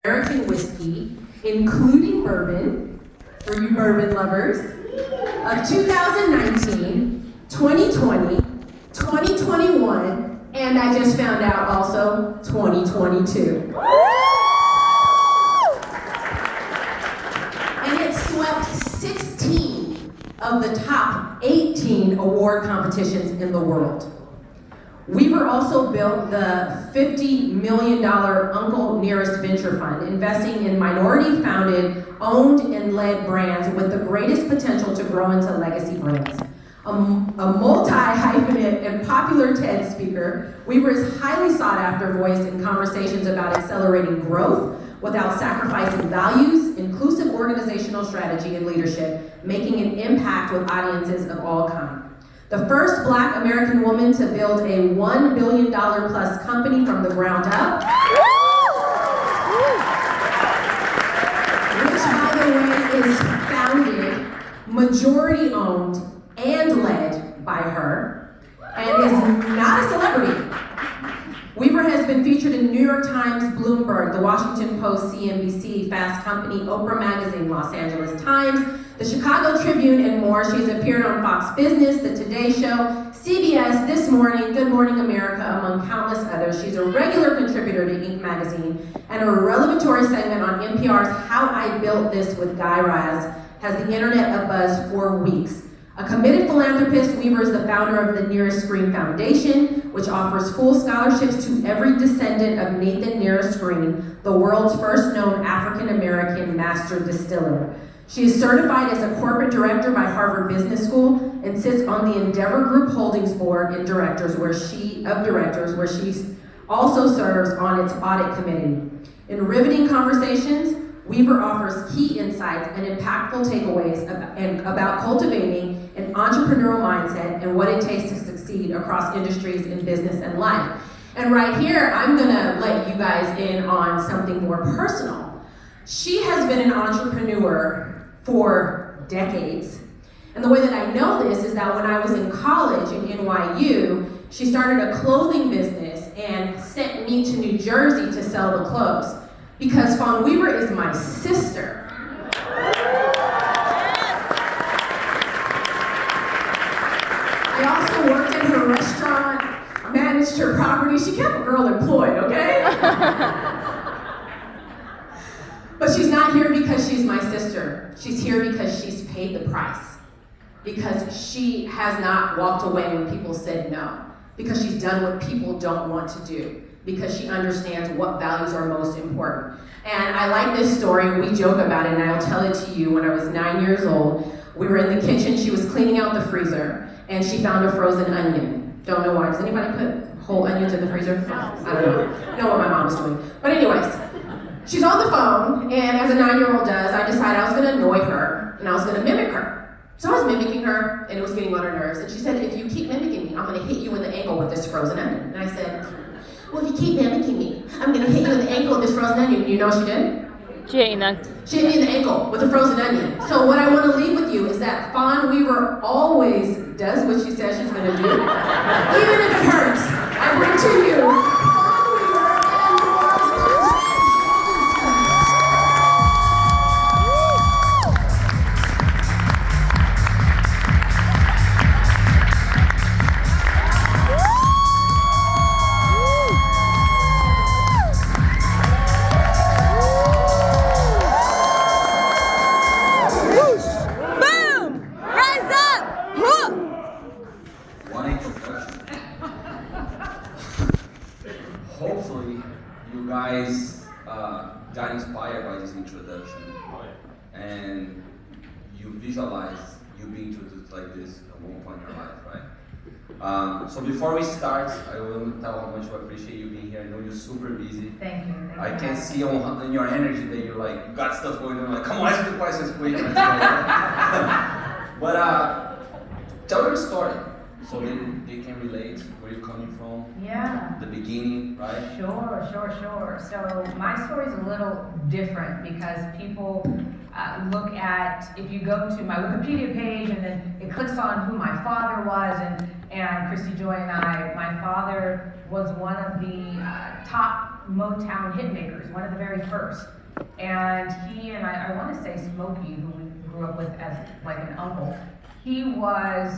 American whiskey, including bourbon, for you bourbon lovers, of 2019, 2020, 2021, and I just found out also 2022. And it swept 16 of the top 18 award competitions in the world. Weaver also built the $50 million Uncle Nearest Venture Fund, investing in minority-founded, owned, and led brands with the greatest potential to grow into legacy brands. A multi-hyphenate and popular TED speaker, Weaver is a highly sought-after voice in conversations about accelerating growth without sacrificing values, inclusive organizational strategy, and leadership, making an impact with audiences of all kinds. The first Black American woman to build a $1 billion plus company from the ground up, which, by the way, is founded, majority owned, and led by her, and is not a celebrity. Weaver has been featured in New York Times, Bloomberg, The Washington Post, CNBC, Fast Company, Oprah Magazine, Los Angeles Times, The Chicago Tribune, and more. She's appeared on Fox Business, The Today Show, CBS, This Morning, Good Morning America, among countless others. She's a regular contributor to Inc. magazine, and a revelatory segment on NPR's How I Built This with Guy Raz has the internet abuzz for weeks. A committed philanthropist, Weaver is the founder of the Nearest Screen Foundation, which offers full scholarships to every descendant of Nathan Nearest Green, the world's first known African-American master distiller. She is certified as a corporate director by Harvard Business School and sits on the Endeavor Group Holdings Board of Directors, where she also serves on its audit committee. In riveting conversations, Weaver offers key insights and impactful takeaways about cultivating an entrepreneurial mindset and what it takes to succeed across industries in business and life. And right here, I'm gonna let you guys in on something more personal. She has been an entrepreneur for decades. And the way that I know this is that when I was in college at NYU, she started a clothing business and sent me to New Jersey to sell the clothes. Because Fawn Weaver is my sister. I also worked in her restaurant, managed her property. She kept a girl employed, okay? But she's not here because she's my sister. She's here because she's paid the price. Because she has not walked away when people said no. Because she's done what people don't want to do. Because she understands what values are most important. And I like this story, we joke about it, and I'll tell it to you. When I was 9 years old, we were in the kitchen, she was cleaning out the freezer, and she found a frozen onion. Don't know why. Does anybody put whole onions in the freezer? I don't know what my mom was doing. But anyways, she's on the phone, and as a 9-year-old does, I decided I was gonna annoy her, and I was gonna mimic her. So I was mimicking her, and it was getting on her nerves, and she said, if you keep mimicking me, I'm gonna hit you in the ankle with this frozen onion. And I said, well, if you keep mimicking me, I'm gonna hit you in the ankle with this frozen onion. You know what she did? She hit me in the ankle with a frozen onion. So what I wanna leave with you is that Fawn Weaver always does what she says she's gonna do, even if it hurts. I bring to you hopefully you guys got inspired by this introduction and you visualize you being introduced like this at one point in your life, right? So before we start, I will tell how much I appreciate you being here. I know you're super busy. Thank you. I can see in your energy that you're like, you got stuff going on, like, come on, ask the questions quick. But tell your story. So they can relate where you're coming from. Yeah. The beginning, right? Sure. So my story is a little different because people look at, if you go to my Wikipedia page and then it clicks on who my father was, and Christy Joy and I, my father was one of the top Motown hitmakers, one of the very first. And he and I want to say Smokey, who we grew up with as like an uncle, he was,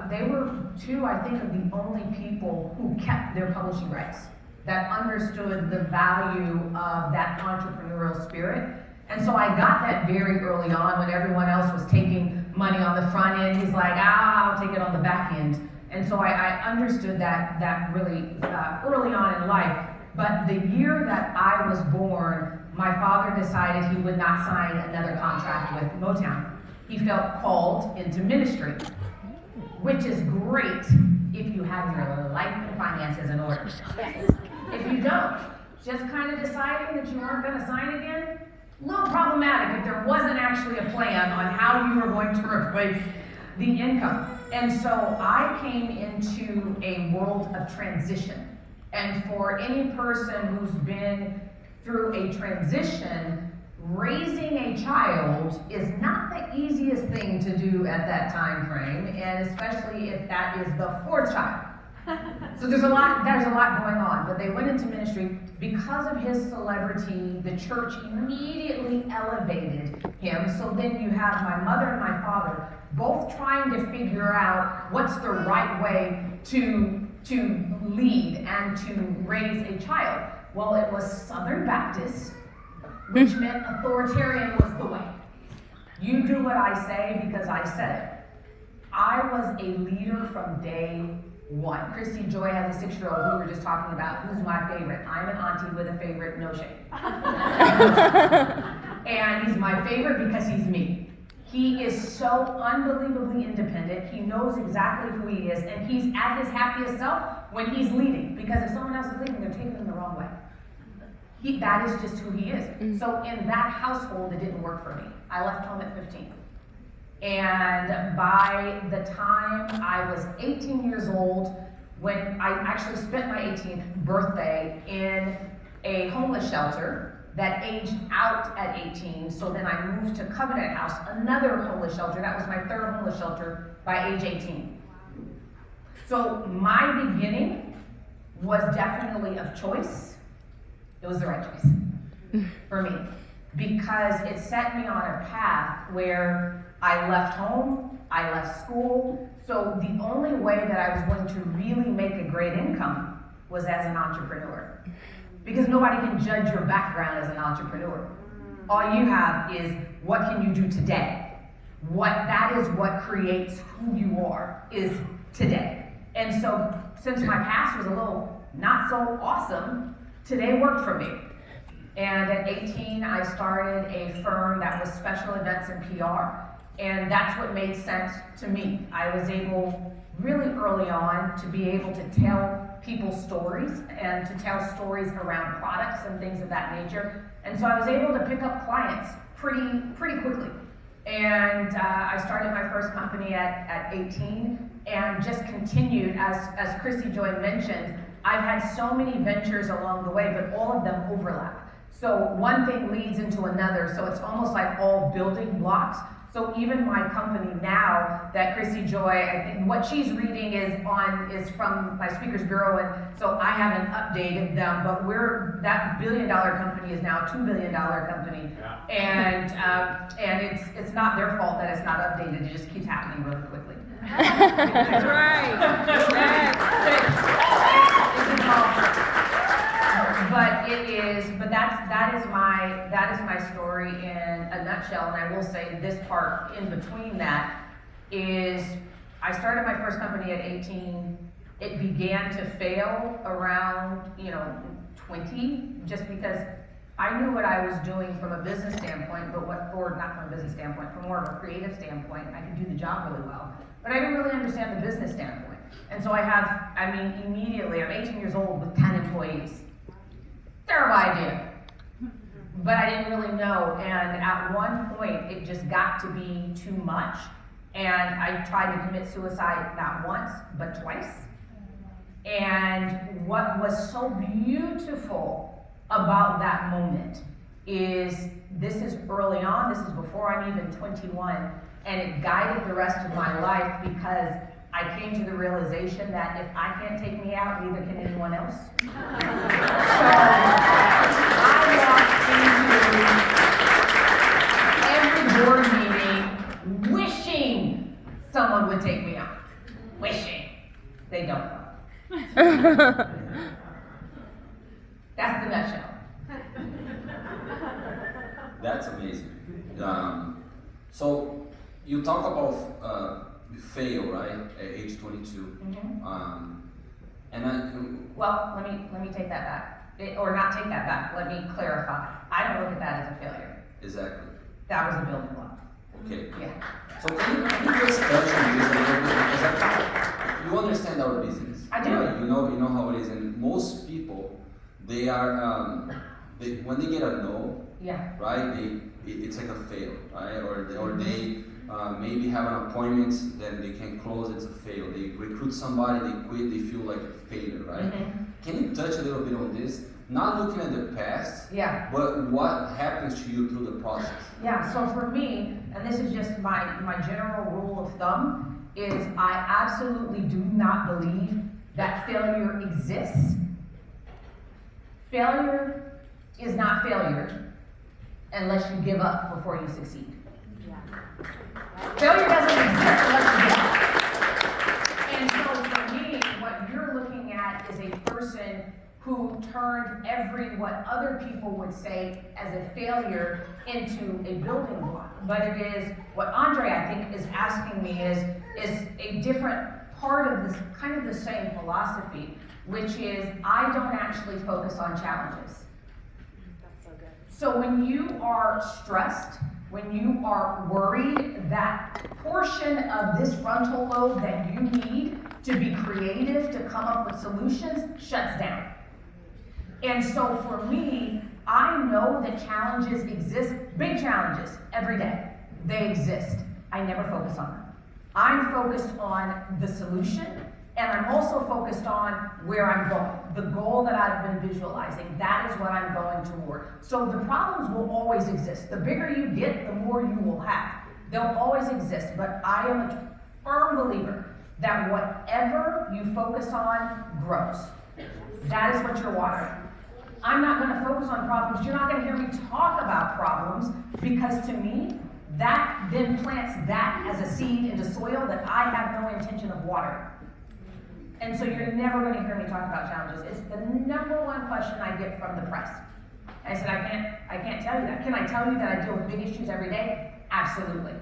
they were two, I think, of the only people who kept their publishing rights, that understood the value of that entrepreneurial spirit. And so I got that very early on when everyone else was taking money on the front end. He's like, I'll take it on the back end. And so I understood that really early on in life. But the year that I was born, my father decided he would not sign another contract with Motown. He felt called into ministry, which is great if you have your life and finances in order. If you don't, just kind of deciding that you aren't going to sign again, a little problematic if there wasn't actually a plan on how you were going to replace the income. And so I came into a world of transition. And for any person who's been through a transition, raising a child is not the easiest thing to do at that time frame, and especially if that is the fourth child. So there's a lot going on, but they went into ministry. Because of his celebrity, the church immediately elevated him. So then you have my mother and my father both trying to figure out what's the right way to lead and to raise a child. Well, it was Southern Baptist, which meant authoritarian was the way. You do what I say because I said it. I was a leader from day one. Christy Joy has a 6-year-old who we were just talking about. Who's my favorite? I'm an auntie with a favorite, no shame. And he's my favorite because he's me. He is so unbelievably independent. He knows exactly who he is, and he's at his happiest self when he's leading. Because if someone else is leading, they're taking him the wrong way. That is just who he is. So in that household, it didn't work for me. I left home at 15. And by the time I was 18 years old, when I actually spent my 18th birthday in a homeless shelter that aged out at 18, so then I moved to Covenant House, another homeless shelter. That was my third homeless shelter by age 18. So my beginning was definitely of choice. It was the right choice for me, because it set me on a path where I left home, I left school, so the only way that I was going to really make a great income was as an entrepreneur. Because nobody can judge your background as an entrepreneur. All you have is, what can you do today? That is what creates who you are, is today. And so, since my past was a little not so awesome, today worked for me. And at 18, I started a firm that was special events and PR. And that's what made sense to me. I was able, really early on, to be able to tell people stories and to tell stories around products and things of that nature. And so I was able to pick up clients pretty quickly. And I started my first company at 18 and just continued, as Christy Joy mentioned, I've had so many ventures along the way, but all of them overlap. So one thing leads into another, so it's almost like all building blocks. So even my company now, that Christy Joy, I think what she's reading is from my speakers bureau, and so I haven't updated them, but that $1 billion company is now a $2 billion company. Yeah. And it's not their fault that it's not updated, it just keeps happening really quickly. That's right. But that is my story in a nutshell. And I will say this part in between that is, I started my first company at 18. It began to fail around 20, just because I knew what I was doing from a business standpoint, or not from a business standpoint, from more of a creative standpoint. I could do the job really well, but I didn't really understand the business standpoint. And so immediately, I'm 18 years old with 10 employees. Terrible idea. But I didn't really know, and at one point, it just got to be too much. And I tried to commit suicide not once, but twice. And what was so beautiful about that moment is, this is early on, this is before I'm even 21, and it guided the rest of my life, because I came to the realization that if I can't take me out, neither can anyone else. So I walked into every board meeting wishing someone would take me out. Wishing. They don't. That's the nutshell. That's amazing. So you talk about fail, right? At age 22. Mm-hmm. Well, let me take that back. Or not take that back. Let me clarify. I don't look at that as a failure. exactly. That was a building block. Okay. Yeah. So can you just touch on this a little bit? Because you understand our business. I do. Right? You know how it is, and most people, they are when they get a no, Yeah. right? It's like a fail, right? Or they maybe have an appointment that they can close. It's a fail. They recruit somebody, they quit, they feel like a failure, right? Mm-hmm. Can you touch a little bit on this? Not looking at the past, Yeah. but what happens to you through the process? Yeah, so for me, and this is just my general rule of thumb, is I absolutely do not believe that failure exists. Failure is not failure unless you give up before you succeed. Failure doesn't exist unless you give up. And so for me, what you're looking at is a person who turned what other people would say as a failure into a building block. But it is, what Andre, I think, is asking me is a different part of this, kind of the same philosophy, which is, I don't actually focus on challenges. That's so good. So when you are stressed, when you are worried, that portion of this frontal lobe that you need to be creative, to come up with solutions, shuts down. And so for me, I know that challenges exist, big challenges, every day. They exist. I never focus on them. I'm focused on the solution, and I'm also focused on where I'm going. The goal that I've been visualizing, that is what I'm going toward. So the problems will always exist. The bigger you get, the more you will have. They'll always exist, but I am a firm believer that whatever you focus on grows. That is what you're watering. I'm not going to focus on problems. You're not going to hear me talk about problems, because to me, that then plants that as a seed into soil that I have no intention of watering. And so you're never going to hear me talk about challenges. It's the number one question I get from the press. I said, I can't tell you that. Can I tell you that I deal with big issues every day? Absolutely.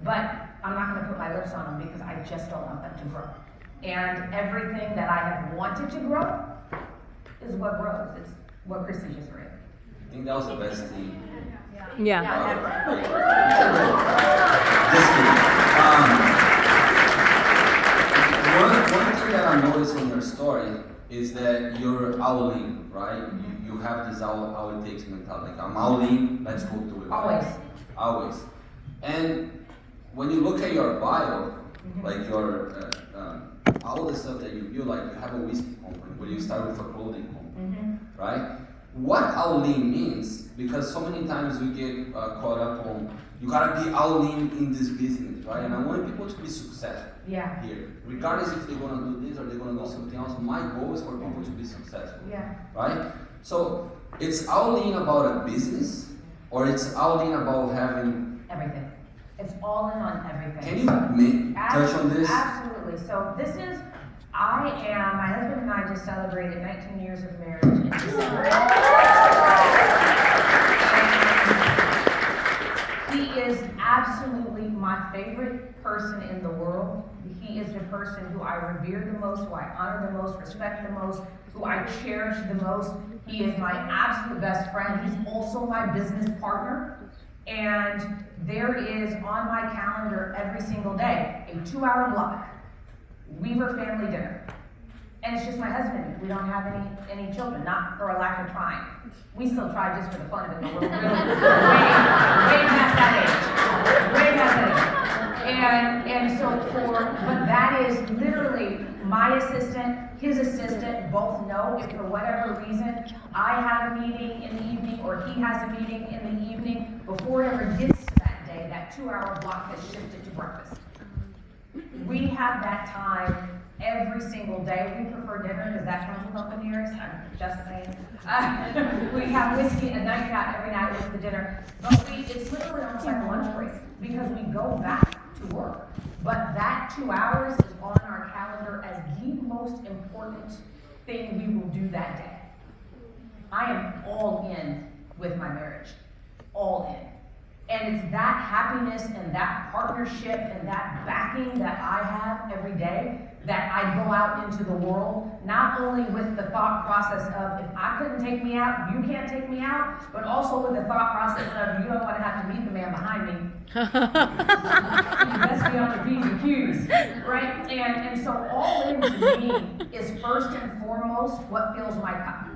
But I'm not going to put my lips on them, because I just don't want them to grow. And everything that I have wanted to grow is what grows. It's what Christy just read. I think that was the best thing. Yeah. Just kidding. One thing that I noticed in your story is that you're all in, right? You have this all it takes mentality. Like, I'm all in, let's go do it. Always. Always. And when you look at your bio, like your all the stuff that you do, like you have a whiskey company, where you start with a clothing company, right? What all in means, because so many times we get caught up on, you gotta be all in this business, right? And I want people to be successful here. Regardless if they're gonna do this or they're gonna do something else, my goal is for people to be successful, right? So it's all in about a business, or it's all in about having Everything. It's all in on everything. Can you touch on this? Absolutely. So this is, my husband and I just celebrated 19 years of marriage in December. He is absolutely my favorite person in the world. He is the person who I revere the most, who I honor the most, respect the most, who I cherish the most. He is my absolute best friend. He's also my business partner. And there is on my calendar every single day a 2-hour block, Weaver family dinner. And it's just my husband and me. We don't have any children, not for a lack of trying. We still try just for the fun of it, but we're really way past that age. Way past that age. And so but that is literally my assistant, his assistant, both know if for whatever reason I have a meeting in the evening or he has a meeting in the evening, before it ever gets to that day, that 2-hour block has shifted to breakfast. We have that time every single day. We prefer dinner because that comes with open ears. I'm just saying. We have whiskey and nightcap every night with the dinner. But it's literally almost like a lunch break because we go back to work. But that 2 hours is on our calendar as the most important thing we will do that day. I am all in with my marriage. All in. And it's that happiness and that partnership and that backing that I have every day that I go out into the world, not only with the thought process of if I couldn't take me out, you can't take me out, but also with the thought process of you don't want to have to meet the man behind me. You best be on your P's and Q's, right? And so all in to me is first and foremost what fills my cup.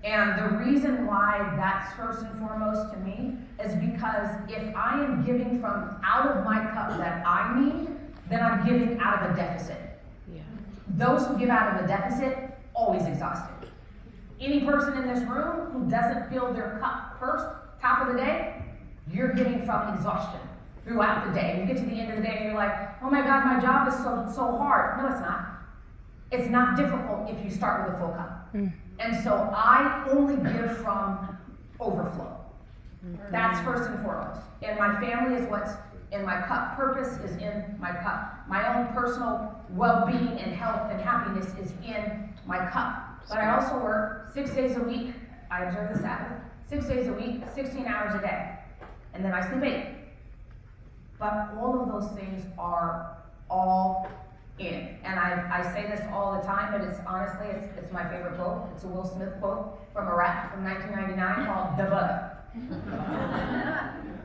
And the reason why that's first and foremost to me is because if I am giving from out of my cup that I need, then I'm giving out of a deficit. Yeah. Those who give out of a deficit, always exhausted. Any person in this room who doesn't fill their cup first, top of the day, you're giving from exhaustion throughout the day. You get to the end of the day and you're like, oh my God, my job is so hard. No, it's not. It's not difficult if you start with a full cup. And so I only give from overflow. That's first and foremost. And my family is what's in my cup. Purpose is in my cup. My own personal well-being and health and happiness is in my cup. But I also work 6 days a week. I observe the Sabbath. 6 days a week, 16 hours a day. And then I sleep 8. But all of those things are all in. And I say this all the time, but it's honestly, it's my favorite quote. It's a Will Smith quote from a rap from 1999 called "The Bugger."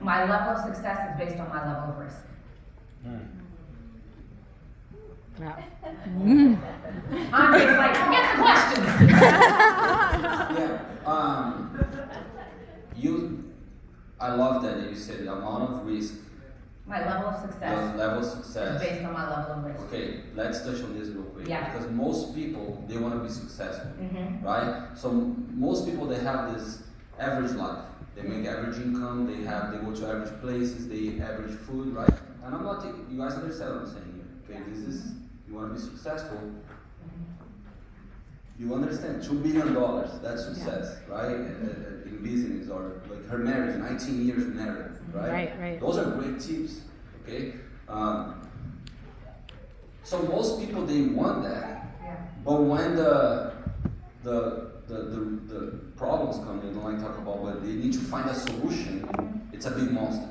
My level of success is based on my level of risk. Andre's like, get the questions. I love that you said the amount of risk. My level of success. Your level of success. Is based on my level of risk. Okay, let's touch on this real quick. Yeah. Because most people, they want to be successful, right? So most people, they have this average life. They make average income, they go to average places, they eat average food, right? And I'm not taking, you guys understand what I'm saying here. Okay, this is, you want to be successful. You understand, $2 billion, that's success, right? In business, or like her marriage, 19 years married, right? Right. Those are great tips, okay? So most people, they want that, but when the problems come, they don't like to talk about, but they need to find a solution, it's a big monster.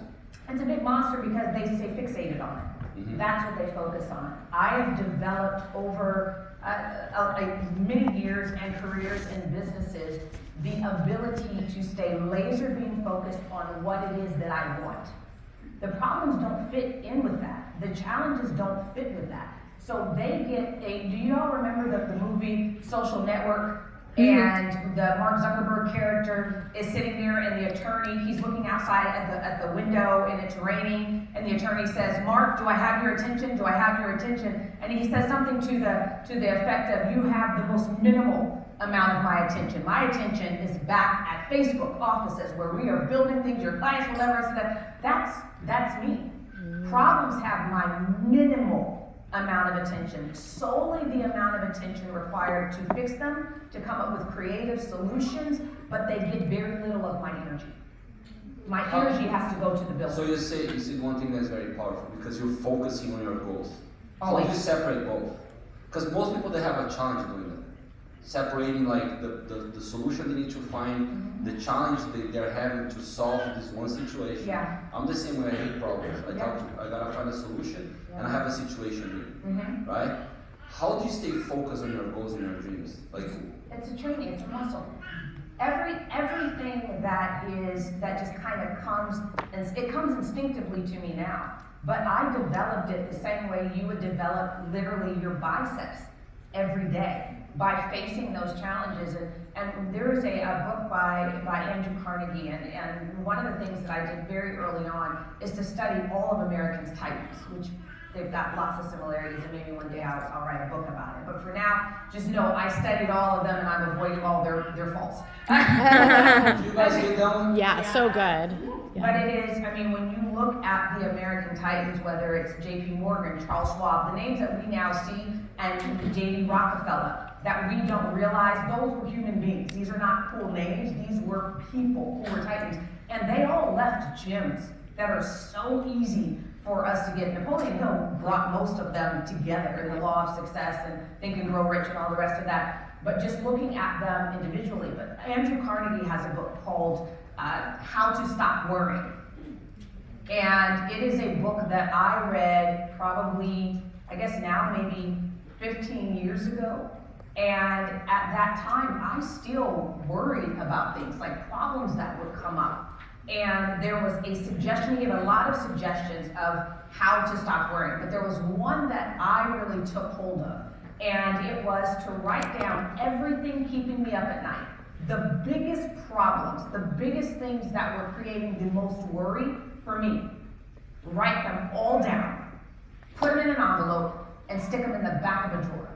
It's a big monster because they stay fixated on it. That's what they focus on. I have developed over many years and careers in businesses the ability to stay laser beam focused on what it is that I want. The problems don't fit in with that. The challenges don't fit with that. So they get do you all remember the movie Social Network? And the Mark Zuckerberg character is sitting there, and the attorney, he's looking outside at the window, and it's raining, and the attorney says, "Mark, do I have your attention? Do I have your attention?" And he says something to the effect of, "You have the most minimal amount of my attention. My attention is back at Facebook offices where we are building things your clients will never see that." That's me. Problems have my minimal amount of attention, solely the amount of attention required to fix them, to come up with creative solutions, but they get very little of my energy. My energy has to go to the building. So you said one thing that's very powerful, because you're focusing on your goals. How do you Always. separate both? Because most people, they have a challenge doing that. Separating like the solution they need to find, the challenge they're having to solve this one situation. Yeah. I'm the same way. I hate problems. I gotta find a solution, and I have a situation here, right? How do you stay focused on your goals and your dreams? Like, It's a training, it's a muscle. Everything that just kind of comes, and it comes instinctively to me now, but I developed it the same way you would develop literally your biceps every day, by facing those challenges. And there is a book by Andrew Carnegie, and one of the things that I did very early on is to study all of Americans' types, which they've got lots of similarities, and maybe one day I'll write a book about it. But for now, just know I studied all of them, and I'm avoiding all their faults. do you guys get that one? Yeah, so good. But it is, I mean, when you look at the American Titans, whether it's JP Morgan, Charles Schwab, the names that we now see, and JD Rockefeller, that we don't realize, those were human beings. These are not cool names, these were people who were Titans. And they all left gems that are so easy for us to get. Napoleon Hill brought most of them together in the Law of Success and Think and Grow Rich and all the rest of that. But just looking at them individually. But Andrew Carnegie has a book called How to Stop Worrying. And it is a book that I read probably, I guess now maybe 15 years ago. And at that time, I still worried about things, like problems that would come up. And there was a suggestion, he gave a lot of suggestions of how to stop worrying, but there was one that I really took hold of. And it was to write down everything keeping me up at night. The biggest problems, the biggest things that were creating the most worry for me. Write them all down, put them in an envelope, and stick them in the back of a drawer.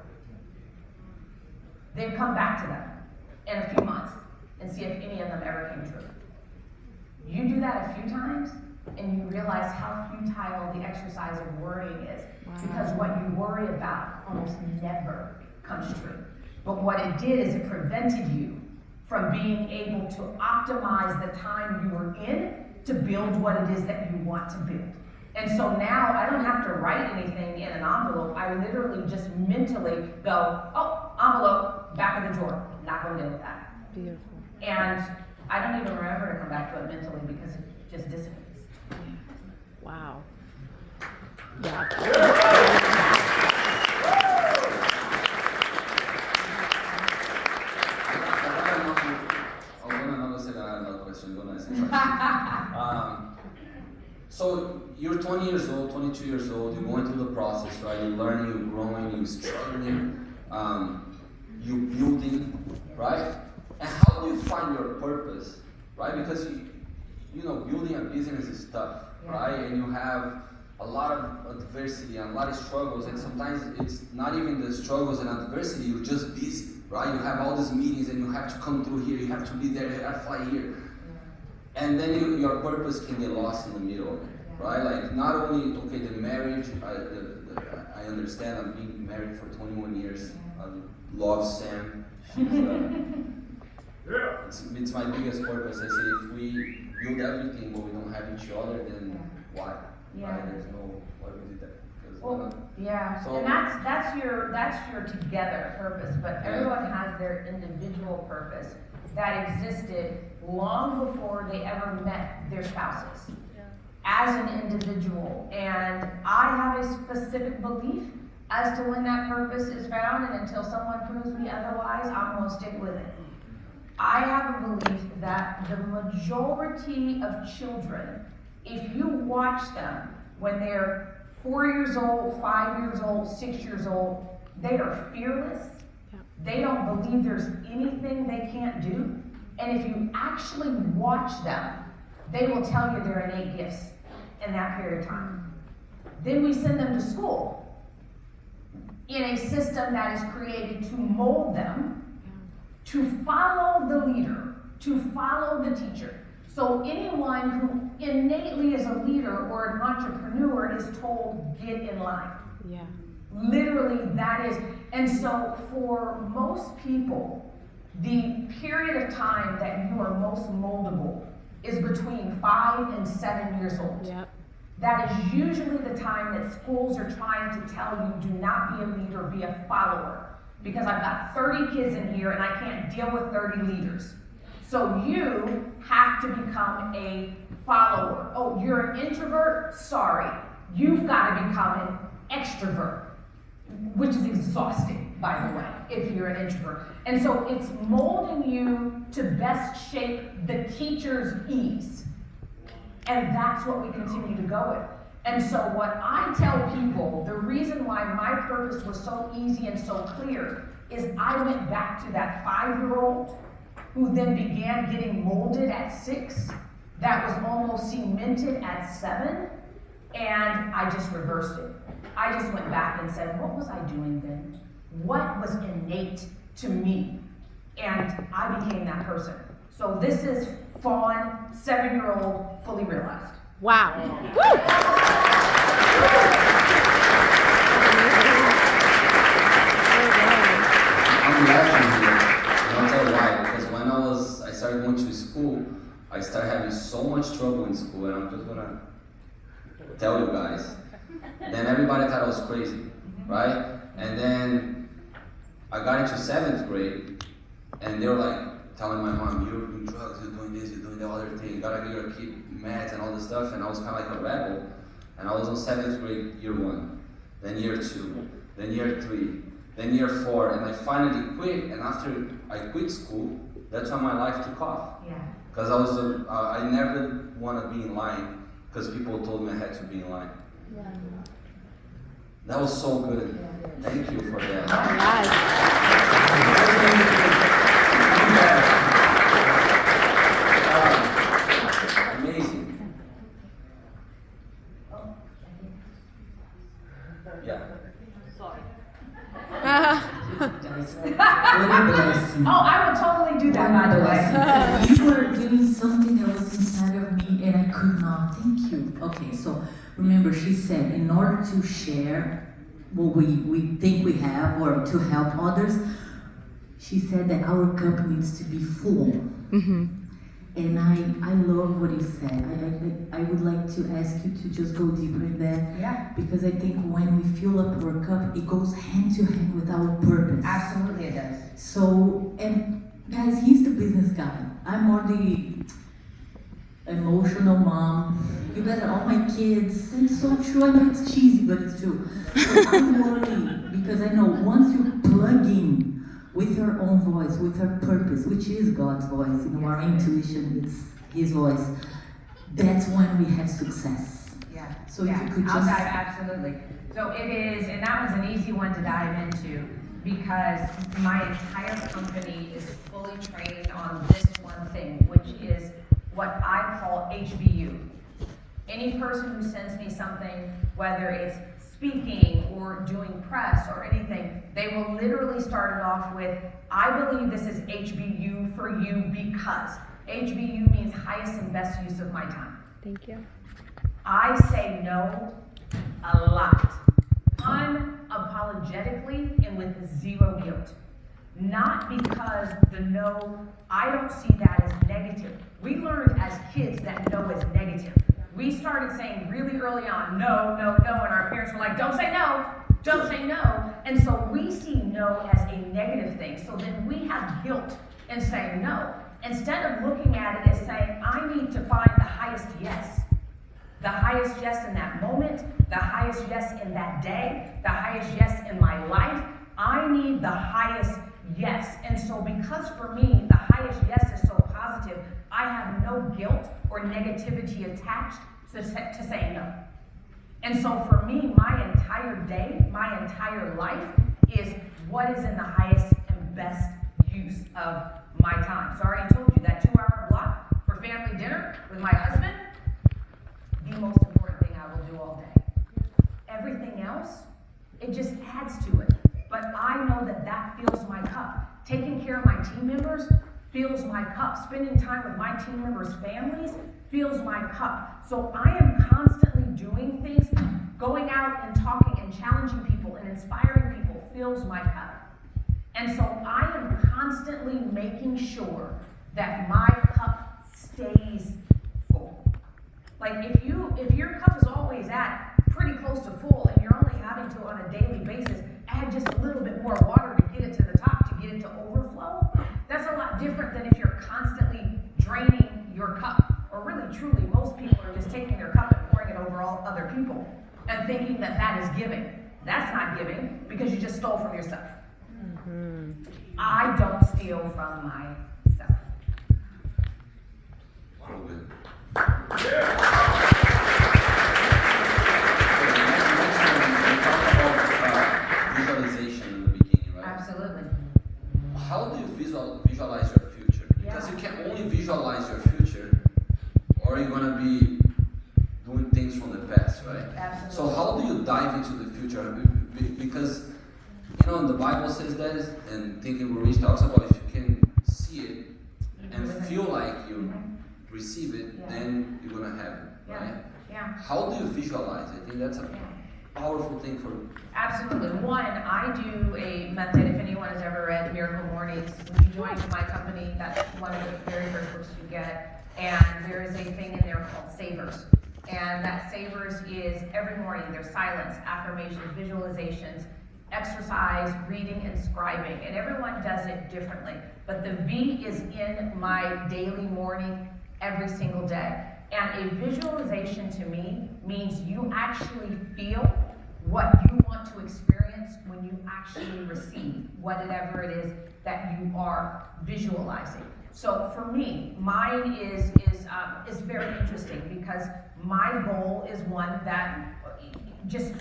Then come back to them in a few months and see if any of them ever came true. You do that a few times, and you realize how futile the exercise of worrying is. Wow. Because what you worry about almost never comes true. But what it did is it prevented you from being able to optimize the time you were in to build what it is that you want to build. And so now I don't have to write anything in an envelope. I literally just mentally go, oh, envelope, back of the drawer. Not going to deal with that. Beautiful. And I don't even remember to come back to it mentally because it just dissipates. Wow. Yeah. So you're 20 years old, 22 years old, you're going through the process, right? You're learning, you're growing, you're struggling, you're building, right? And how do you find your purpose, right? Because you know, building a business is tough, right? And you have a lot of adversity and a lot of struggles, and sometimes it's not even the struggles and adversity, you're just busy, right? You have all these meetings and you have to come through here, you have to be there, you have to fly here. And then your purpose can get lost in the middle, right? Like not only, okay, the marriage, I understand, I've been married for 21 years, I love Sam. It's my biggest purpose. I say if we build everything but we don't have each other, then why? Right? There's no, why would we do that? Well, yeah, so, and that's your together purpose, but everyone has their individual purpose that existed long before they ever met their spouses as an individual. And I have a specific belief as to when that purpose is found, and until someone proves me otherwise, I'm going to stick with it. I have a belief that the majority of children, if you watch them when they're 4 years old, 5 years old, 6 years old, they are fearless. They don't believe there's anything they can't do. And if you actually watch them, they will tell you their innate gifts in that period of time. Then we send them to school in a system that is created to mold them, to follow the leader, to follow the teacher. So anyone who innately is a leader or an entrepreneur is told, get in line. Yeah. Literally, that is. And so for most people, the period of time that you are most moldable is between 5 and 7 years old. Yep. That is usually the time that schools are trying to tell you, do not be a leader, be a follower. Because I've got 30 kids in here and I can't deal with 30 leaders. So you have to become a follower. Oh, you're an introvert? Sorry. You've got to become an extrovert, which is exhausting, by the way, if you're an introvert. And so it's molding you to best shape the teacher's ease. And that's what we continue to go with. And so what I tell people, the reason why my purpose was so easy and so clear is I went back to that 5-year-old who then began getting molded at 6, that was almost cemented at 7, and I just reversed it. I just went back and said, what was I doing then? What was innate to me? And I became that person. So this is Fawn, 7-year-old, fully realized. Wow. Woo! I'm laughing here, and I'll tell you why. Because when I started going to school, I started having so much trouble in school, and I'm just gonna tell you guys. Then everybody thought I was crazy, right? And then I got into 7th grade, and they were like telling my mom, "You're doing drugs, you're doing this, you're doing the other thing. You gotta keep math and all this stuff." And I was kind of like a rebel. And I was on 7th grade, year 1, then year 2, then year 3, then year 4, and I finally quit. And after I quit school, that's when my life took off. Yeah. Because I never want to be in line because people told me I had to be in line. Yeah. That was so good. Thank you for that. Amazing. Yeah. What a blessing. Oh, I would totally do that, by the way. You were doing something that was inside of me and I could not. Thank you. Okay, so remember, she said in order to share what we think we have or to help others, she said that our cup needs to be full. Mm-hmm. And I love what you said. I would like to ask you to just go deeper in that. Yeah. Because I think when we fill up our cup, it goes hand to hand with our purpose. Absolutely it does. So, and guys, he's the business guy. I'm more the emotional mom. You guys are all my kids. It's so true. I know it's cheesy, but it's true. But I'm worried because I know once you plug in with her own voice, with her purpose, which is God's voice, our intuition, it's His voice, that's when we have success. Yeah. So if you could I'll just... dive, absolutely. So it is, and that was an easy one to dive into because my entire company is fully trained on this one thing, which is what I call HBU. Any person who sends me something, whether it's speaking or doing press or anything, they will literally start it off with, I believe this is HBU for you because. HBU means highest and best use of my time. Thank you. I say no a lot, unapologetically and with zero guilt. Not because the no, I don't see that as negative. We learned as kids that no is negative. We started saying really early on, no, no, no, and our parents were like, don't say no, don't say no. And so we see no as a negative thing. So then we have guilt in saying no. Instead of looking at it as saying, I need to find the highest yes. The highest yes in that moment, the highest yes in that day, the highest yes in my life. I need the highest yes. And so because for me, the highest yes is so positive, I have no guilt or negativity attached to saying no. And so for me, my entire day, my entire life is what is in the highest and best use of my time. So I already told you that 2-hour block for family dinner with my husband, the most important thing I will do all day. Everything else, it just adds to it. But I know that that fills my cup. Taking care of my team members fills my cup. Spending time with my team members' families fills my cup. So I am constantly doing things, going out and talking and challenging people and inspiring people fills my cup. And so I am constantly making sure that my cup stays full. Like if your cup is always at pretty close to full and you're only having to on a daily basis add just a little bit more water to get it to the top, to get it to overflow, that's a lot different than if you're constantly draining your cup. Or really, truly, most people are just taking their cup and pouring it over all other people and thinking that that is giving. That's not giving because you just stole from yourself. Mm-hmm. I don't steal from myself. So good. Visualization in the beginning, right? Absolutely. How do you visualize your future? Because you can only visualize your future, or you're gonna be doing things from the past, right? Absolutely. So how do you dive into the future? Because the Bible says that, and Thinking Maurice talks about if you can see it and feel like you receive it, Yeah. then you're gonna have it, Yeah. right? Yeah. How do you visualize? I think that's a powerful thing for. Absolutely. One, I do a method, if anyone has ever read Miracle Mornings, when you join my company, that's one of the very first books you get. And there is a thing in there called Savers. And that Savers is every morning, there's silence, affirmations, visualizations, exercise, reading, and scribing. And everyone does it differently. But the V is in my daily morning every single day. And a visualization to me means you actually feel what you want to experience when you actually receive whatever it is that you are visualizing. So for me, mine is very interesting because my goal is one that just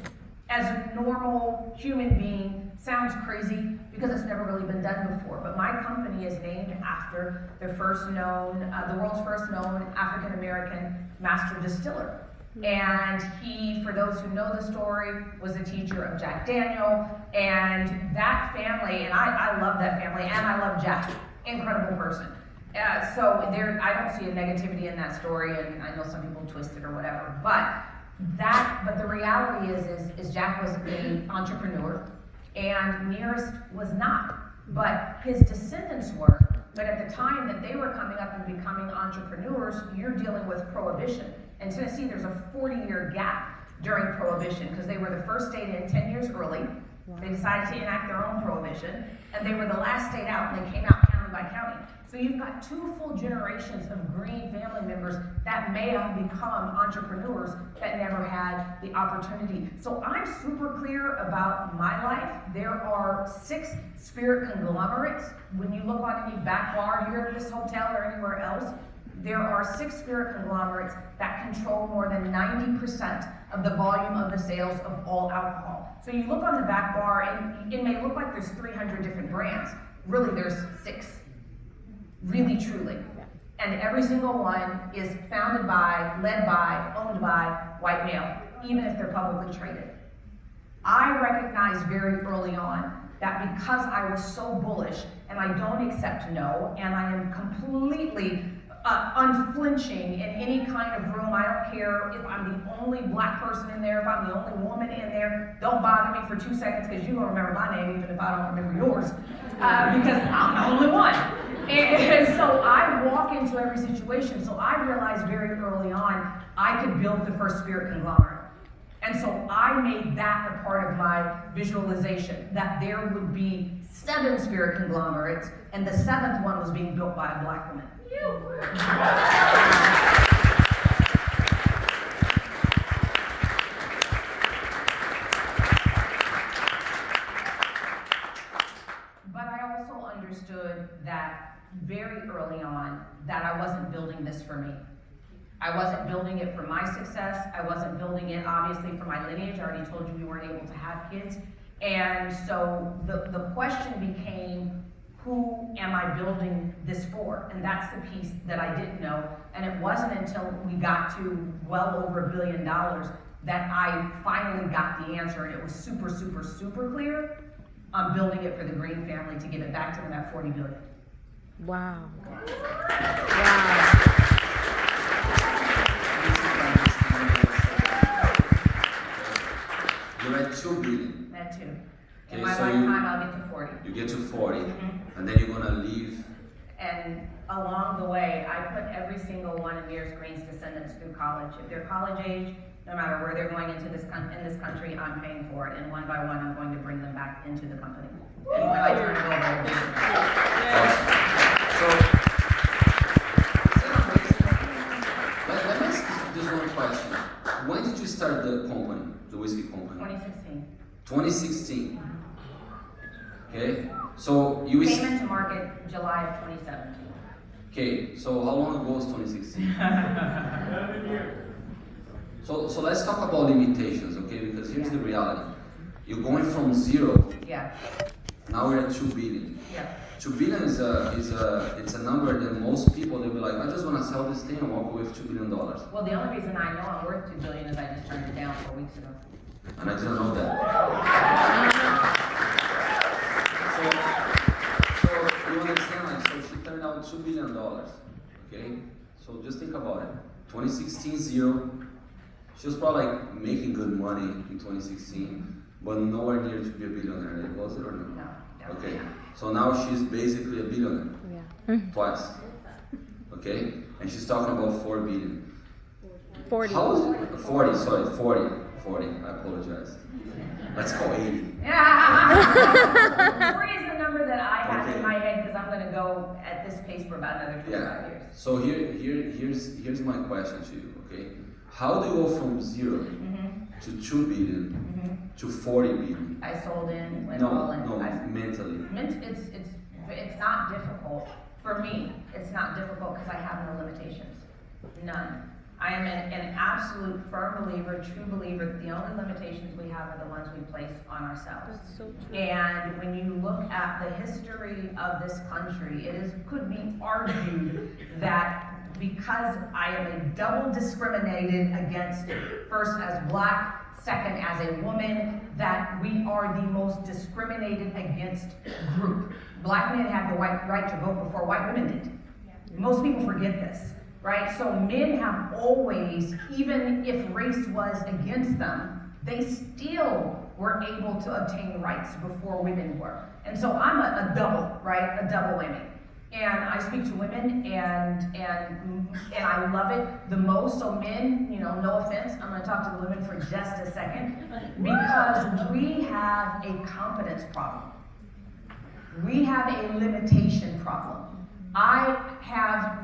as a normal human being sounds crazy because it's never really been done before. But my company is named after the world's first known African American master distiller. And he, for those who know the story, was a teacher of Jack Daniel. And that family, and I love that family, and I love Jack, incredible person. So there, I don't see a negativity in that story, and I know some people twist it or whatever. But the reality is Jack was an entrepreneur, and Nearest was not. But his descendants were. But at the time that they were coming up and becoming entrepreneurs, you're dealing with prohibition. In Tennessee, there's a 40-year gap during prohibition because they were the first state in 10 years early. Wow. They decided to enact their own prohibition, and they were the last state out, and they came out county by county. So you've got 2 full generations of Green family members that may have become entrepreneurs that never had the opportunity. So I'm super clear about my life. There are 6 spirit conglomerates. When you look on any back bar here at this hotel or anywhere else, there are 6 spirit conglomerates that control more than 90% of the volume of the sales of all alcohol. So you look on the back bar and it may look like there's 300 different brands. Really, there's 6. Really, truly. And every single one is founded by, led by, owned by white male, even if they're publicly traded. I recognized very early on that because I was so bullish and I don't accept no, and I am completely unflinching in any kind of room. I don't care if I'm the only black person in there, if I'm the only woman in there. Don't bother me for 2 seconds because you don't remember my name even if I don't remember yours because I'm the only one. And so I walk into every situation. So I realized very early on I could build the first spirit conglomerate. And so I made that a part of my visualization, that there would be 7 spirit conglomerates, and the 7th one was being built by a black woman. But I also understood that very early on that I wasn't building this for me. I wasn't building it for my success. I wasn't building it, obviously, for my lineage. I already told you we weren't able to have kids. And so the question became, who am I building this for? And that's the piece that I didn't know. And it wasn't until we got to well over $1 billion that I finally got the answer. And it was super, super, super clear. I'm building it for the Green family to give it back to them at $40 billion. Wow. You're at 2 billion. That too. In Okay, my so lifetime, I'll get to 40. You get to 40, Mhm. and then you're gonna leave. And along the way, I put every single one of Nearest Green's descendants through college. If they're college age, no matter where they're going into this in this country, I'm paying for it. And one by one, I'm going to bring them back into the company. And when I turn it over, I'll give it back. So, let me ask you this one question. When did you start the company, the whiskey company? 2016. 2016. Okay, so you Came into market July of 2017. Okay, so how long ago was 2016? 7 years. So let's talk about limitations, okay? Because here's the reality. You're going from 0, Yeah, now we're at 2 billion. yeah. 2 billion is a number that most people, they'll be like, I just want to sell this thing and walk away with $2 billion. Well, the only reason I know I'm worth $2 billion is I just turned it down 4 weeks ago. And I didn't know that. So you understand, like, so she turned out $2 billion, okay? So just think about it. 2016, 0. She was probably like making good money in 2016, but nowhere near to be a billionaire. Was it or no? No, definitely Okay. not. So now she's basically a billionaire. Yeah. Twice. Okay? And she's talking about 4 billion. 40. How is it? 40, sorry, 40. 40. I apologize. Let's go 80. Yeah. 40 is the number that I have Okay. in my head because I'm going to go at this pace for about another 25 Yeah. years. So here's my question to you, okay? How do you go from 0 Mm-hmm. to 2 billion Mm-hmm. to 40 billion? I sold in, went all in. No, I- mentally. It's not difficult. For me, it's not difficult because I have no limitations. None. I am an absolute firm believer, true believer, that the only limitations we have are the ones we place on ourselves. That's so true. And when you look at the history of this country, could be argued that because I am a double discriminated against, first as black, second as a woman, that we are the most discriminated against group. Black men had the right to vote before white women did. Most people forget this, right? So men have always, even if race was against them, they still were able to obtain rights before women were. And so I'm a double, right? A double whammy. And I speak to women and I love it the most. So men, no offense, I'm gonna talk to the women for just a second, because we have a confidence problem. We have a limitation problem. I have,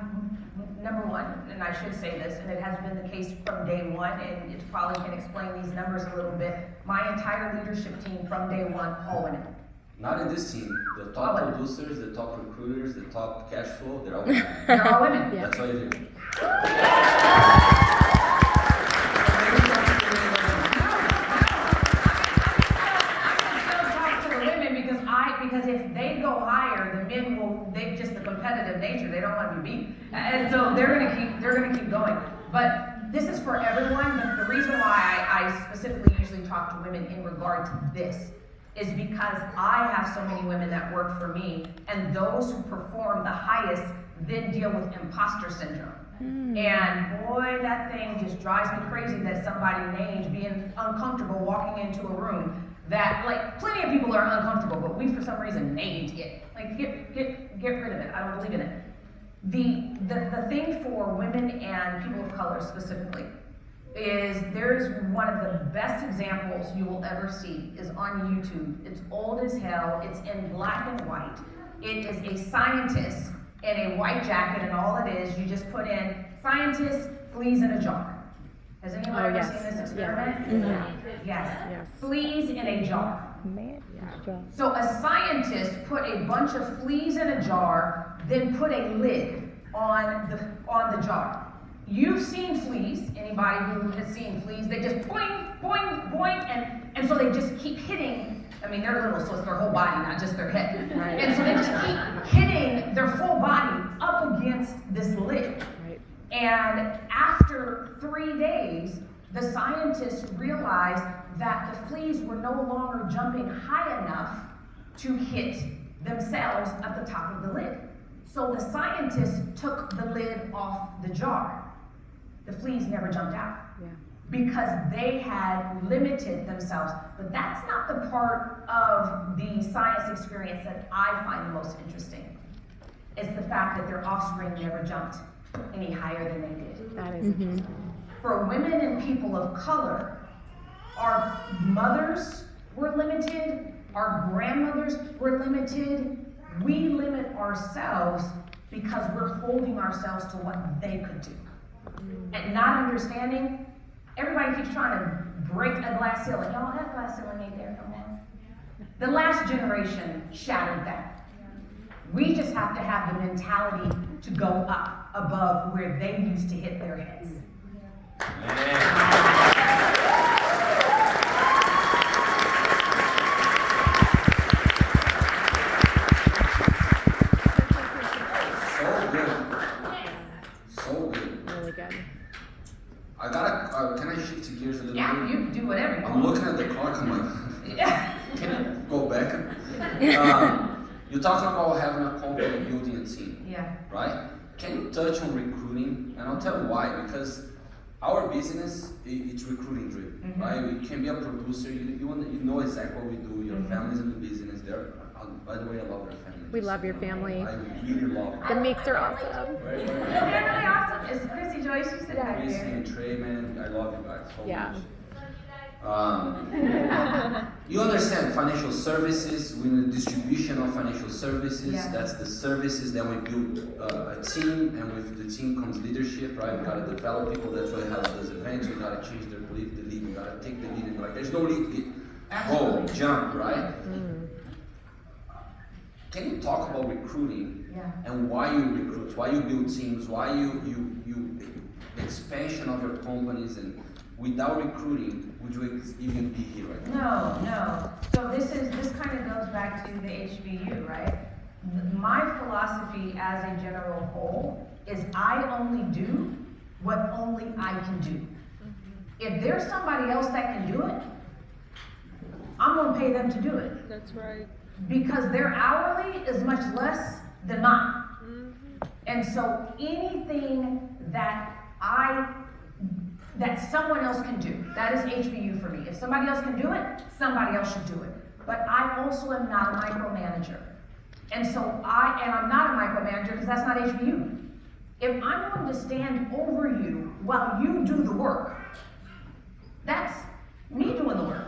number one, and I should say this, and it has been the case from day one, and it probably can explain these numbers a little bit. My entire leadership team from day one, all women. Not in this team. The top Oh, wait. producers, the top recruiters, the top cash flow, they're all women. They're all women. Yeah. That's why you're here. Talk to the women because if they go higher, the men will. They just the competitive nature. They don't want to be beat, and so they're gonna keep going. But this is for everyone. But the reason why I specifically usually talk to women in regard to this is because I have so many women that work for me, and those who perform the highest then deal with imposter syndrome. And boy, that thing just drives me crazy that somebody names being uncomfortable walking into a room that, like, plenty of people are uncomfortable, but we for some reason named it. Like, get rid of it. I don't believe in it. The thing for women and people of color specifically is there's one of the best examples you will ever see is on YouTube. It's old as hell. It's in black and white. It is a scientist in a white jacket, and all it is, you just put in scientist, fleas in a jar. Has anyone Oh, ever yes. seen this Yeah. experiment? Mhm. Yes. Yes. Fleas in a jar. Man, So a scientist put a bunch of fleas in a jar, then put a lid on the jar. You've seen fleas. Anybody who has seen fleas, they just boing, boing, boing, and so they just keep hitting. I mean, they're little, so it's their whole body, not just their head. Right. And so they just keep hitting their full body up against this lid. Right. And after 3 days, the scientists realized that the fleas were no longer jumping high enough to hit themselves at the top of the lid. So the scientists took the lid off the jar. The fleas never jumped out Yeah. because they had limited themselves. But that's not the part of the science experience that I find the most interesting. It's the fact that their offspring never jumped any higher than they did. That is interesting. For women and people of color, our mothers were limited, our grandmothers were limited. We limit ourselves because we're holding ourselves to what they could do. And not understanding, everybody keeps trying to break a glass ceiling. Y'all, that glass ceiling ain't there no more. The last generation shattered that. We just have to have the mentality to go up above where they used to hit their heads. So good. So good. Really good. I gotta, can I shift gears a little Yeah, bit? you can do whatever you I'm want. looking at the clock, I'm like, Yeah. can you go back? You're talking about having a company, building a team, Yeah. right? Can you touch on recruiting recruiting, and I'll tell you why. Because our business, it's recruiting driven, right? You can be a producer, you know exactly what we do. Your family's in the business. By the way, I love your family. We love your family. I really love The them. Meeks are awesome. Very, They're really awesome. It's Chrissy Joy. She's sitting back Chrissy here. and Trey, man, I love you guys so Yeah. much. You understand financial services, we need distribution of financial services, Yeah. that's the services, then we build a team, and with the team comes leadership, right? We gotta develop people, that's why we have those events, we gotta change their belief, the lead, we gotta take the lead, and like, there's no lead, go, jump, right? Can you talk about recruiting and why you recruit, why you build teams, why you expansion of your companies, and without recruiting, would you even be here right now? No. So this kind of goes back to the HBU, right? My philosophy as a general whole is I only do what only I can do. If there's somebody else that can do it, I'm gonna pay them to do it. That's right. Because their hourly is much less than mine. And so anything that someone else can do, that is HBU for me. If somebody else can do it, somebody else should do it. But I also am not a micromanager. And so I'm not a micromanager because that's not HBU. If I'm going to stand over you while you do the work, that's me doing the work.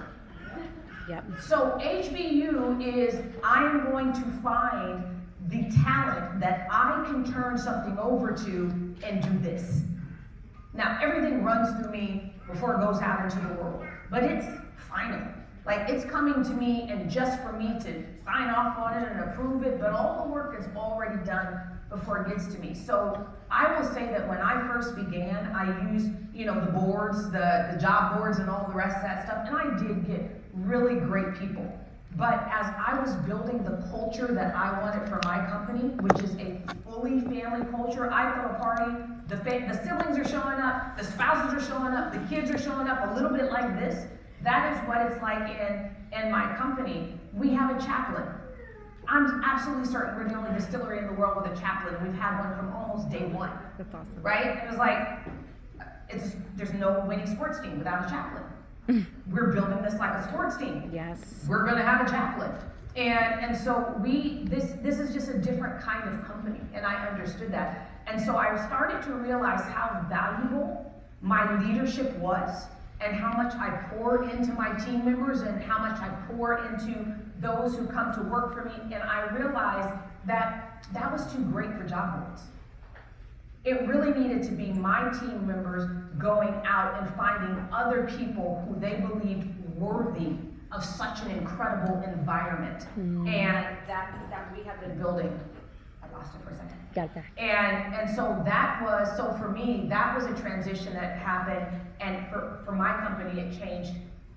Yep. So HBU is I am going to find the talent that I can turn something over to and do this. Now everything runs through me before it goes out into the world, but it's final. Like it's coming to me and just for me to sign off on it and approve it, but all the work is already done before it gets to me. So I will say that when I first began, I used, the boards, the job boards and all the rest of that stuff, and I did get really great people. But as I was building the culture that I wanted for my company, which is a fully family culture, I throw a party, the siblings are showing up, the spouses are showing up, the kids are showing up a little bit like this. That is what it's like in my company. We have a chaplain. I'm absolutely certain we're the only distillery in the world with a chaplain. We've had one from almost day one. That's awesome. Right? It was like, there's no winning sports team without a chaplain. We're building this like a sports team. Yes. We're gonna have a chaplain. And so this is just a different kind of company, and I understood that. And so I started to realize how valuable my leadership was, and how much I pour into my team members, and how much I pour into those who come to work for me. And I realized that was too great for job boards. It really needed to be my team members going out and finding other people who they believed worthy of such an incredible environment. And that we have been building. I lost it for a second. Got it back. And so so for me, that was a transition that happened, and for my company, it changed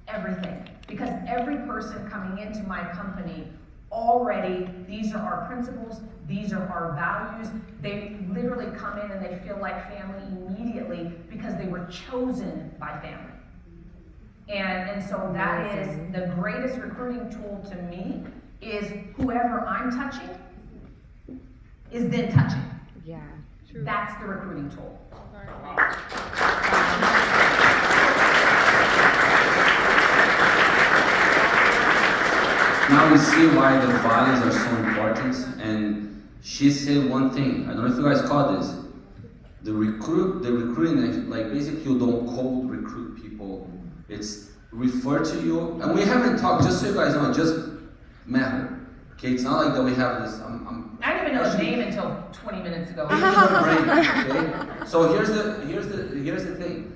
everything. Because every person coming into my company already, these are our principles, these are our values. They literally come in and they feel like family immediately because they were chosen by family. And so that is the greatest recruiting tool to me, is whoever I'm touching is then touching. Yeah. That's the recruiting tool. Now we see why the values are so important, and she said one thing, I don't know if you guys caught this, the recruiting, like basically you don't cold recruit people, it's refer to you, and we haven't talked, just so you guys know, I just met her, okay, it's not like that we have this, I didn't even know his name until 20 minutes ago. okay? So here's the thing,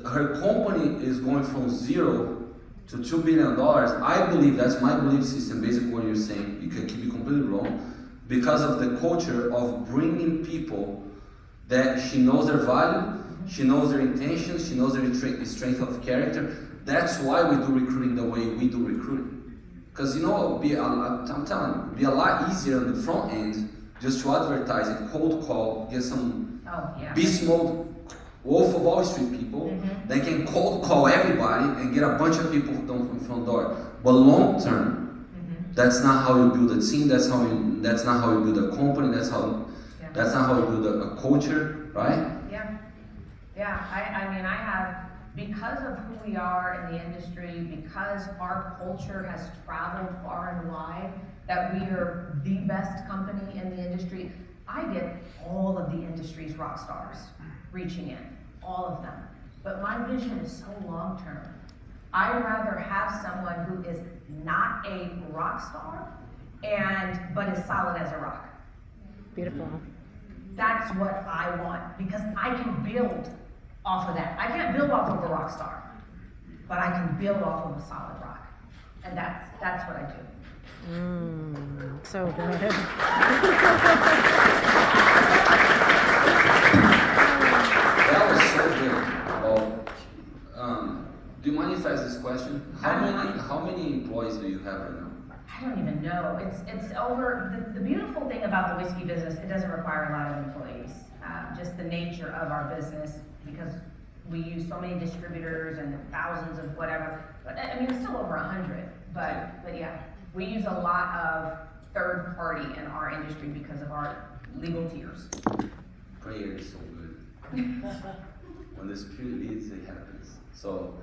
her company is going from 0 to $2 billion. I believe, that's my belief system, basically what you're saying, you can be completely wrong, because of the culture of bringing people that she knows their value, she knows their intentions, she knows their strength of character. That's why we do recruiting the way we do recruiting. Because I'm telling you, it'd be a lot easier on the front end just to advertise it, cold call, get some beast mode, Wolf of Wall Street people, they can cold call everybody and get a bunch of people from the front door. But long term, that's not how you build a team, that's not how you build a company, that's how That's not how you build a culture, right? Yeah, yeah, I mean, I have, because of who we are in the industry, because our culture has traveled far and wide, that we are the best company in the industry, I get all of the industry's rock stars reaching in, all of them. But my vision is so long-term. I'd rather have someone who is not a rock star, but is solid as a rock. Beautiful. That's what I want, because I can build off of that. I can't build off of a rock star, but I can build off of a solid rock. And that's what I do. So good. That was so good. Do you mind if I ask this question? How many employees do you have right now? I don't even know. It's over. The beautiful thing about the whiskey business, it doesn't require a lot of employees. Just the nature of our business, because we use so many distributors and thousands of whatever. But I mean, it's still over 100. But yeah, we use a lot of third party in our industry because of our legal tiers. Prayer is so good. When the Spirit leads, it happens. So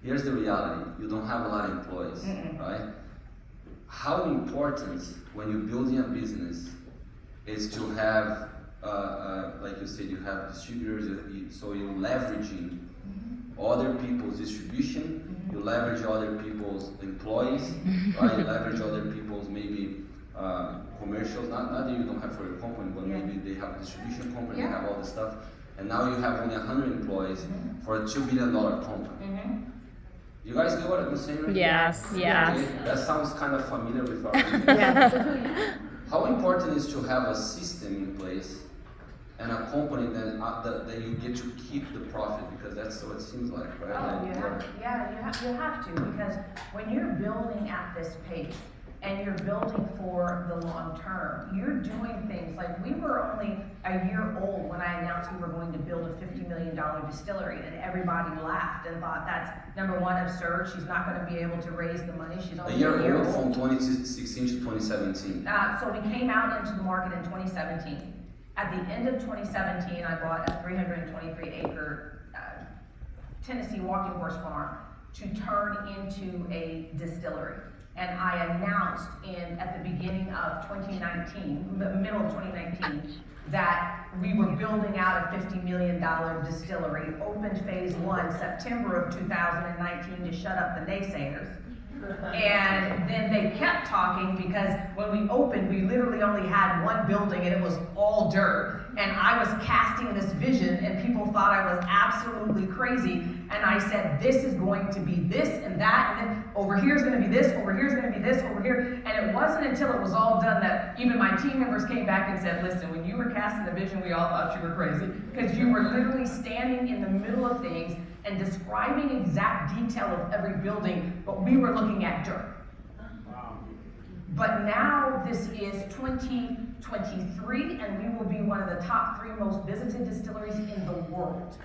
here's the reality. You don't have a lot of employees, right? How important when you're building a business is to have, like you said, you have distributors, so you're leveraging other people's distribution, you leverage other people's employees, right? You leverage other people's maybe commercials, not that you don't have for your company, but maybe they have a distribution company, they have all this stuff, and now you have only 100 employees for a $2 billion company. You guys get what I'm saying right Yes, now? yes. Okay? That sounds kind of familiar with our Yes. How important is to have a system in place and a company that you get to keep the profit, because that's what it seems like, right? Oh, you have to, because when you're building at this pace and you're building for the long term, you're doing things like, we were only a year old when I announced we were going to build a $50 million distillery, and everybody laughed and thought, that's number one, absurd. She's not going to be able to raise the money. She's only a year old from 2016 to 2017. So we came out into the market in 2017. At the end of 2017, I bought a 323-acre Tennessee walking horse farm to turn into a distillery. And I announced at the beginning of 2019, the middle of 2019, that we were building out a $50 million distillery. Opened phase 1 September of 2019 to shut up the naysayers. And then they kept talking, because when we opened, we literally only had one building and it was all dirt. And I was casting this vision and people thought I was absolutely crazy. And I said, this is going to be this and that, and then over here is going to be this, over here is going to be this, over here. And it wasn't until it was all done that even my team members came back and said, listen, when you were casting the vision, we all thought you were crazy. Because you were literally standing in the middle of things and describing exact detail of every building, but we were looking at dirt. But now this is 2023, and we will be one of the top 3 most visited distilleries in the world.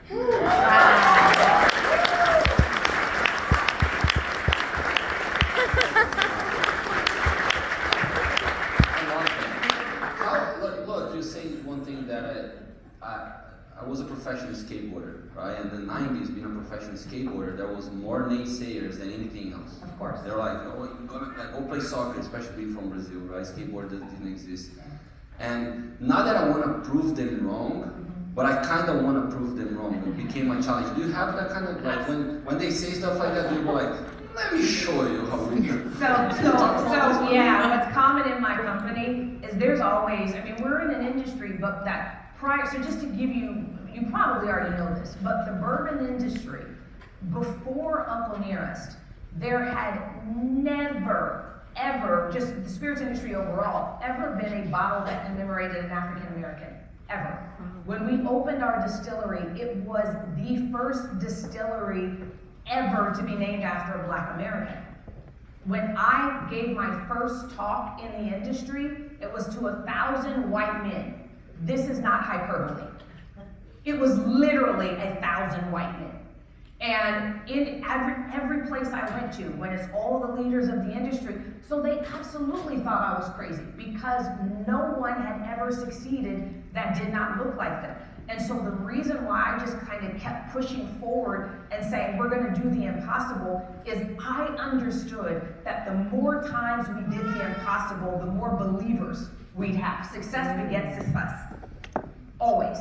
Look, you say one thing that I was a professional skateboarder, right? In the 90s, being a professional skateboarder, there was more naysayers than anything else. Of course. They're like, oh, you're gonna go play soccer, especially being from Brazil, right? Skateboard didn't exist. And not that I want to prove them wrong, but I kind of want to prove them wrong. It became a challenge. Do you have that kind of, like, when they say stuff like that, do you go like, let me show you how we do? So yeah, what's common in my company is there's always, I mean, we're in an industry, but that prior, so just to give you, you probably already know this, but the bourbon industry, before Uncle Nearest, there had never, ever, just the spirits industry overall, ever been a bottle that commemorated an African American, ever. When we opened our distillery, it was the first distillery ever to be named after a Black American. When I gave my first talk in the industry, it was to 1,000 white men. This is not hyperbole. It was literally 1,000 white men. And in every place I went to, when it's all the leaders of the industry, so they absolutely thought I was crazy because no one had ever succeeded that did not look like them. And so the reason why I just kind of kept pushing forward and saying we're going to do the impossible is I understood that the more times we did the impossible, the more believers we'd have. Success begets success. Always.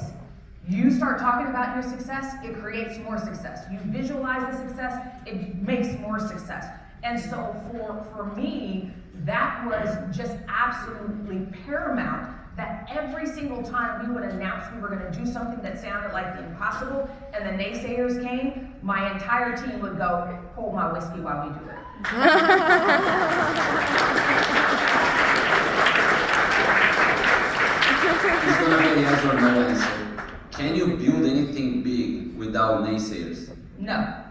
You start talking about your success, it creates more success. You visualize the success, it makes more success. And so for me, that was just absolutely paramount, that every single time we would announce we were going to do something that sounded like the impossible and the naysayers came, my entire team would go, hold my whiskey while we do it. It's gonna be a yes or no answer. Can you build anything big without naysayers? No,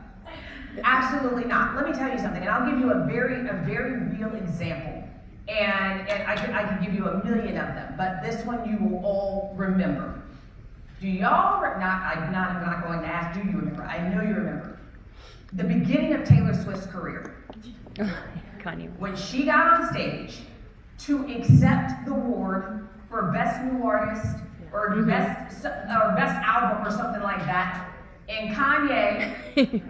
absolutely not. Let me tell you something, and I'll give you a very real example. And I can give you a million of them, but this one you will all remember. Do y'all, I'm not going to ask, do you remember? I know you remember. The beginning of Taylor Swift's career. Kanye. When she got on stage to accept the award for Best New Artist or best album or something like that, and Kanye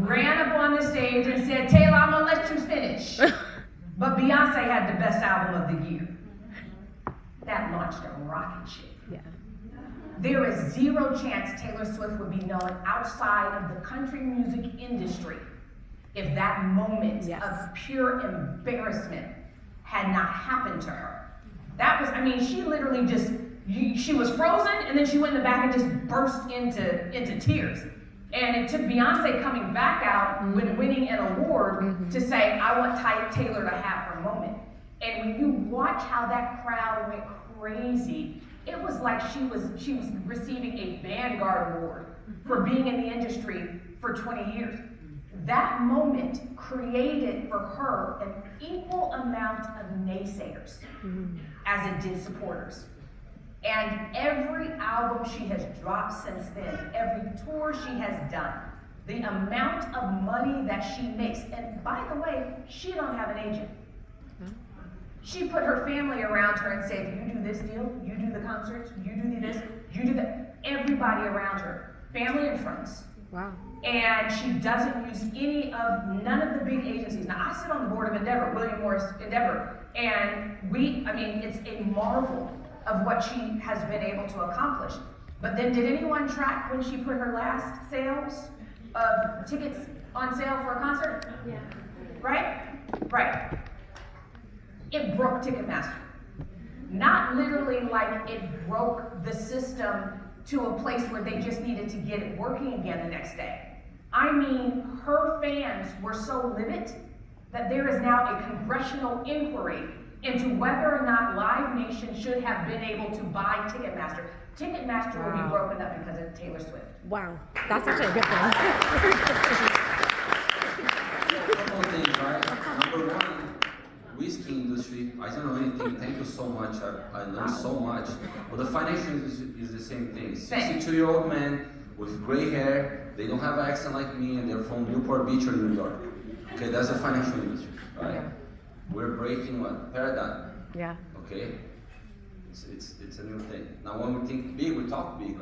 ran up on the stage and said, Taylor, I'm gonna let you finish. But Beyonce had the best album of the year. That launched a rocket ship. Yeah. There is zero chance Taylor Swift would be known outside of the country music industry if that moment Yes. of pure embarrassment had not happened to her. That was, she literally just, she was frozen and then she went in the back and just burst into tears. And it took Beyonce coming back out with winning an award to say, I want Taylor to have her moment. And when you watch how that crowd went crazy, it was like she was receiving a Vanguard Award for being in the industry for 20 years. That moment created for her an equal amount of naysayers as it did supporters. And every album she has dropped since then, every tour she has done, the amount of money that she makes, and by the way, she don't have an agent. She put her family around her and said, you do this deal, you do the concerts, you do this, you do that. Everybody around her, family and friends. Wow. And she doesn't use none of the big agencies. Now, I sit on the board of Endeavor, William Morris Endeavor, and it's a marvel of what she has been able to accomplish. But then did anyone track when she put her last sales of tickets on sale for a concert? Yeah. Right. It broke Ticketmaster. Not literally like it broke the system to a place where they just needed to get it working again the next day. Her fans were so livid that there is now a congressional inquiry into whether or not Live Nation should have been able to buy Ticketmaster. Ticketmaster will be broken up because of Taylor Swift. Wow. That's actually a good thing. A couple of things, right? Number one, whiskey industry. I don't know anything. Thank you so much. I learned so much. But the financial industry is the same thing. 62-year-old man with gray hair. They don't have an accent like me, and they're from Newport Beach or New York. Okay, that's the financial industry, right? Yeah. We're breaking what? Paradigm. Yeah. Okay? It's a new thing. Now when we think big, we talk big.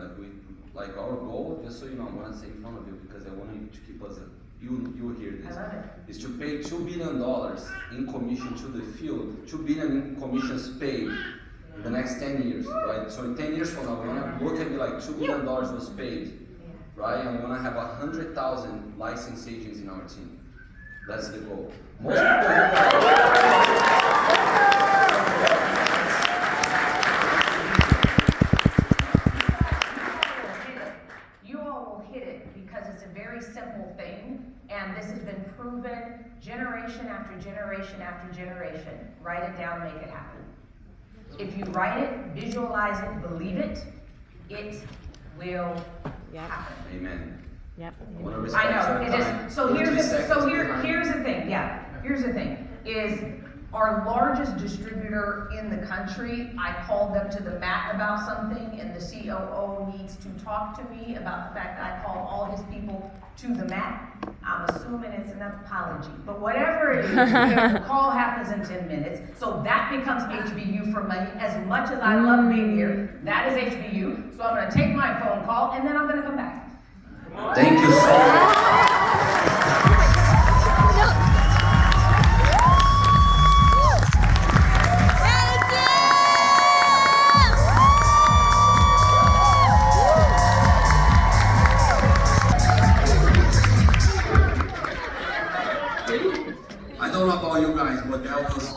Like our goal, just so you know, I'm gonna say in front of you because I want you to keep us you hear this. I love it. Is to pay $2 billion in commission to the field, $2 billion in commissions paid in the next 10 years, right? So in 10 years from now, we're gonna look at it like $2 billion was paid, right? And we're gonna have 100,000 licensed agents in our team. That's the goal. Most You all will hit it because it's a very simple thing, and this has been proven generation after generation after generation. Write it down, make it happen. If you write it, visualize it, believe it, it will happen. Amen. Yep. I know, it is. So here's the thing, here's the thing, is our largest distributor in the country, I called them to the mat about something, and the COO needs to talk to me about the fact that I called all these people to the mat, I'm assuming it's an apology. But whatever it is, the call happens in 10 minutes, so that becomes HBU for money. As much as I love being here, that is HBU. So I'm gonna take my phone call and then I'm gonna come back. Thank you so much. I don't know about you guys, but that was